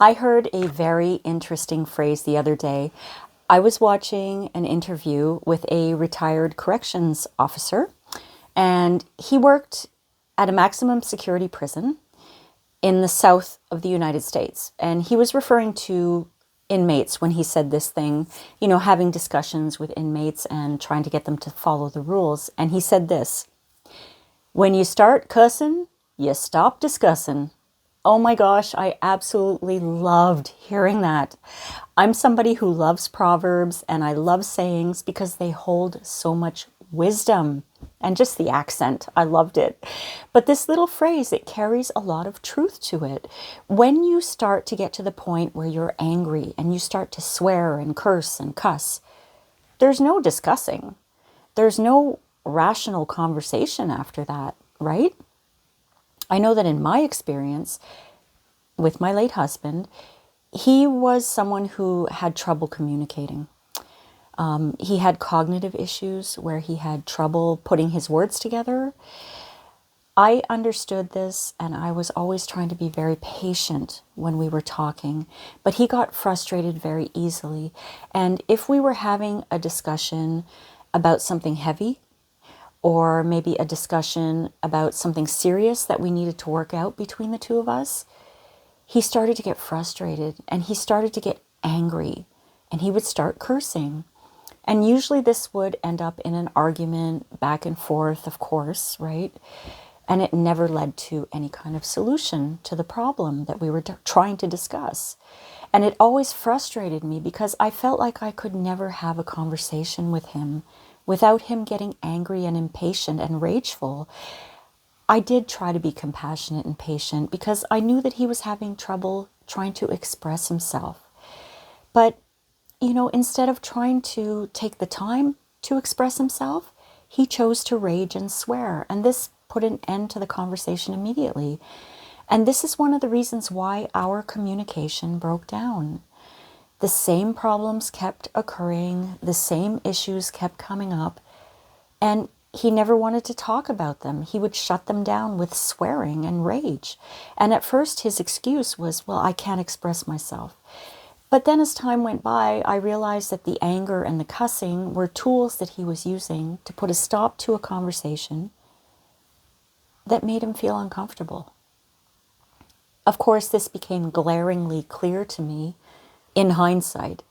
I heard a very interesting phrase the other day. I was watching an interview with a retired corrections officer, and he worked at a maximum security prison in the south of the United States. And he was referring to inmates when he said this thing, having discussions with inmates and trying to get them to follow the rules. And he said this: when you start cussing, you stop discussing. Oh my gosh, I absolutely loved hearing that. I'm somebody who loves proverbs and I love sayings because they hold so much wisdom. And just the accent, I loved it. But this little phrase, it carries a lot of truth to it. When you start to get to the point where you're angry and you start to swear and curse and cuss, there's no discussing. There's no rational conversation after that, right? I know that in my experience with my late husband, he was someone who had trouble communicating. He had cognitive issues where he had trouble putting his words together. I understood this, and I was always trying to be very patient when we were talking, but he got frustrated very easily. And if we were having a discussion about something heavy, or maybe a discussion about something serious that we needed to work out between the two of us, he started to get frustrated and he started to get angry and he would start cursing. And usually this would end up in an argument back and forth, of course, right? And it never led to any kind of solution to the problem that we were trying to discuss. And it always frustrated me because I felt like I could never have a conversation with him without him getting angry and impatient and rageful. I did try to be compassionate and patient because I knew that he was having trouble trying to express himself. But, instead of trying to take the time to express himself, he chose to rage and swear. And this put an end to the conversation immediately. And this is one of the reasons why our communication broke down. The same problems kept occurring, the same issues kept coming up, and he never wanted to talk about them. He would shut them down with swearing and rage. And at first his excuse was, well, I can't express myself. But then as time went by, I realized that the anger and the cussing were tools that he was using to put a stop to a conversation that made him feel uncomfortable. Of course, this became glaringly clear to me in hindsight.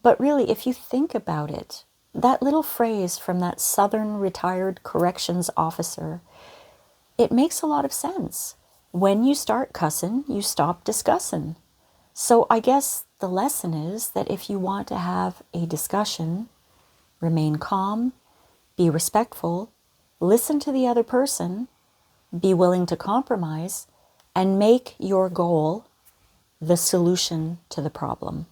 But really, if you think about it, that little phrase from that Southern retired corrections officer, it makes a lot of sense. When you start cussing, you stop discussing. So I guess the lesson is that if you want to have a discussion, remain calm, be respectful, listen to the other person, be willing to compromise, and make your goal the solution to the problem.